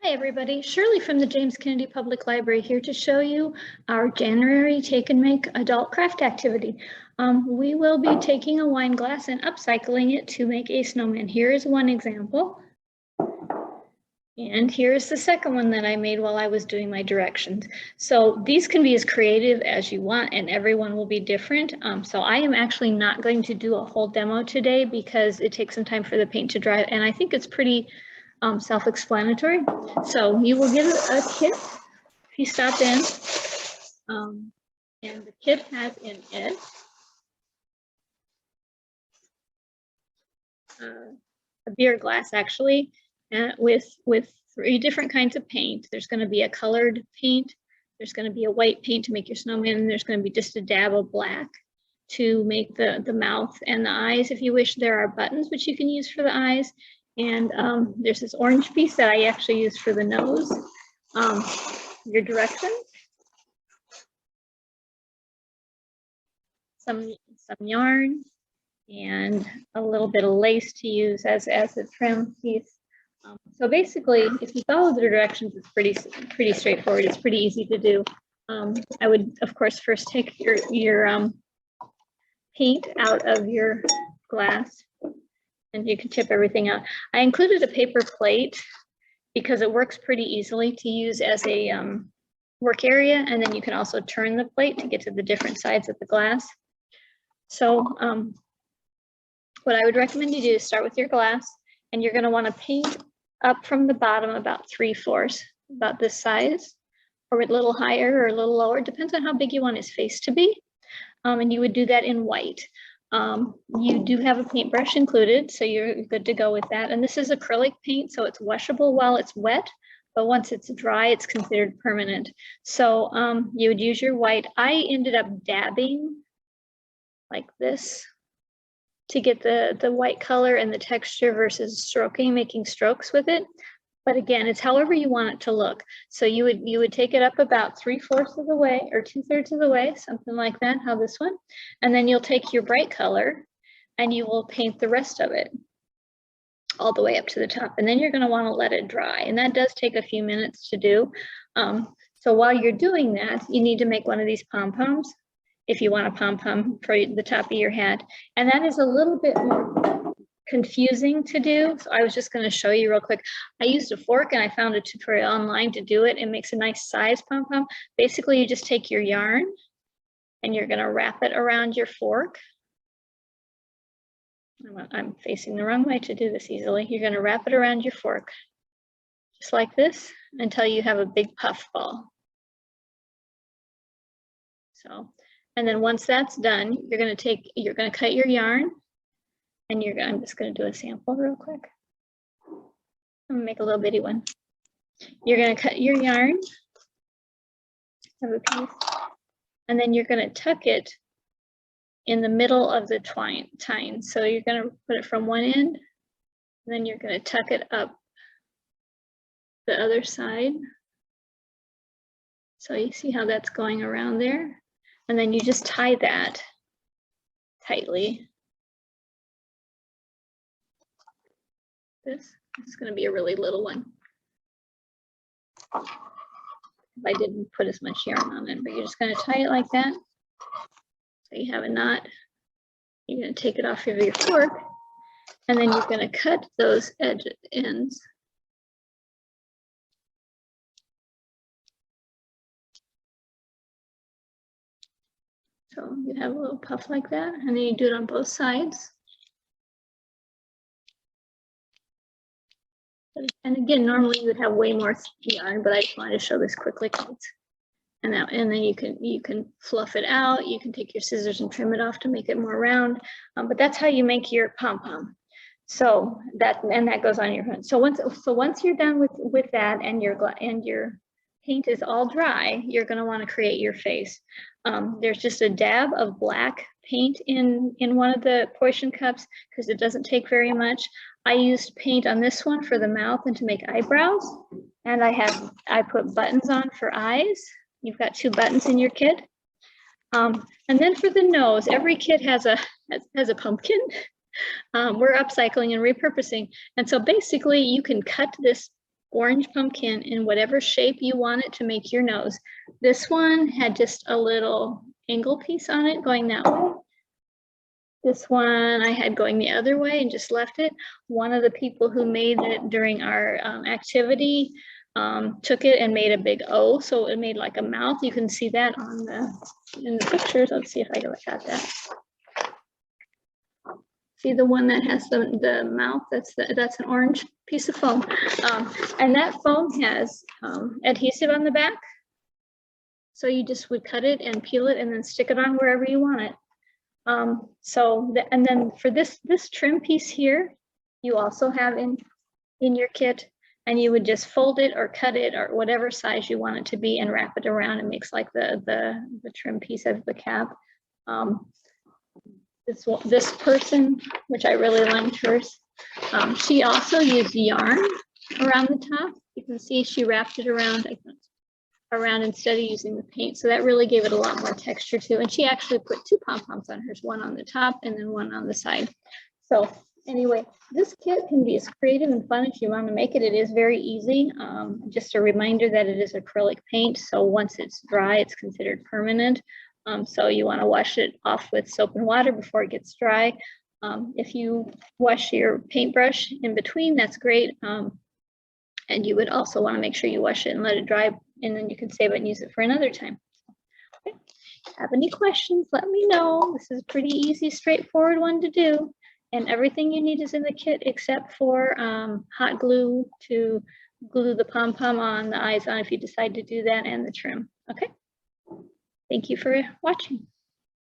Hi everybody, Shirley from the James Kennedy Public Library here to show you our January Take and Make adult craft activity. We will be taking a wine glass and upcycling it to make a snowman. Here is one example. And here's the second one that I made while I was doing my directions. So these can be as creative as you want and everyone will be different. So I am actually not going to do a whole demo today because it takes some time for the paint to dry and I think it's pretty self-explanatory. So you will get a kit if you stop in, and the kit has in it a beer glass actually, with 3 different kinds of paint. There's going to be a colored paint, there's going to be a white paint to make your snowman, and there's going to be just a dab of black to make the mouth and the eyes. If you wish, there are buttons which you can use for the eyes. And there's this orange piece that I actually use for the nose. Your directions. Some yarn and a little bit of lace to use as a trim piece. So basically, if you follow the directions, it's pretty straightforward. It's pretty easy to do. I would, of course, first take your paint out of your glass. And you can tip everything out. I included a paper plate because it works pretty easily to use as a work area, and then you can also turn the plate to get to the different sides of the glass. So what I would recommend you do is start with your glass, and you're going to want to paint up from the bottom about 3/4, about this size, or a little higher or a little lower, depends on how big you want his face to be. And you would do that in white. You do have a paintbrush included, so you're good to go with that. And this is acrylic paint, so it's washable while it's wet, but once it's dry, it's considered permanent. So you would use your white. I ended up dabbing like this to get the white color and the texture versus stroking, making strokes with it. But again, it's however you want it to look. So you would take it up about 3/4 of the way or 2/3 of the way, something like that, how this one. And then you'll take your bright color and you will paint the rest of it all the way up to the top. And then you're gonna wanna let it dry. And that does take a few minutes to do. So while you're doing that, you need to make one of these pom-poms if you want a pom-pom for the top of your hat. And that is a little bit more confusing to do. So I was just going to show you real quick. I used a fork and I found a tutorial online to do it. It makes a nice size pom-pom. Basically, you just take your yarn and you're going to wrap it around your fork. I'm facing the wrong way to do this easily. You're going to wrap it around your fork, just like this, until you have a big puff ball. So, and then once that's done, you're going to cut your yarn. And I'm just going to do a sample real quick. I'm going to make a little bitty one. You're going to cut your yarn, have a piece, and then you're going to tuck it in the middle of the tine. So you're going to put it from one end, and then you're going to tuck it up the other side. So you see how that's going around there? And then you just tie that tightly. This is going to be a really little one. I didn't put as much yarn on it, but you're just going to tie it like that. So you have a knot. You're going to take it off of your fork, and then you're going to cut those ends. So you have a little puff like that, and then you do it on both sides. And again, normally you would have way more yarn, but I just wanted to show this quickly. And then you can fluff it out. You can take your scissors and trim it off to make it more round. But that's how you make your pom-pom. So that goes on your hood. So once you're done with that and your paint is all dry, you're going to want to create your face. There's just a dab of black paint in one of the portion cups because it doesn't take very much. I used paint on this one for the mouth and to make eyebrows, and I put buttons on for eyes. You've got 2 buttons in your kit, and then for the nose, every kit has a pumpkin. We're upcycling and repurposing, and so basically you can cut this orange pumpkin in whatever shape you want it to make your nose. This one had just a little angle piece on it going that way. This one I had going the other way and just left it. One of the people who made it during our activity took it and made a big O, so it made like a mouth. You can see that on in the pictures. Let's see if I got that. See the one that has the mouth? That's an orange piece of foam, and that foam has adhesive on the back. So you just would cut it and peel it and then stick it on wherever you want it. And then for this trim piece here, you also have in your kit, and you would just fold it or cut it or whatever size you want it to be and wrap it around. It makes like the trim piece of the cap. This person, which I really liked hers, she also used yarn around the top. You can see she wrapped it around instead of using the paint. So that really gave it a lot more texture too. And she actually put 2 pom-poms on hers, one on the top and then one on the side. So anyway, this kit can be as creative and fun as you want to make it. It is very easy. Just a reminder that it is acrylic paint. So once it's dry, it's considered permanent. So you want to wash it off with soap and water before it gets dry. If you wash your paintbrush in between, that's great. And you would also want to make sure you wash it and let it dry, and then you can save it and use it for another time. Okay. Have any questions, let me know. This is a pretty easy, straightforward one to do. And everything you need is in the kit except for hot glue to glue the pom-pom on, the eyes on if you decide to do that, and the trim. Okay. Thank you for watching.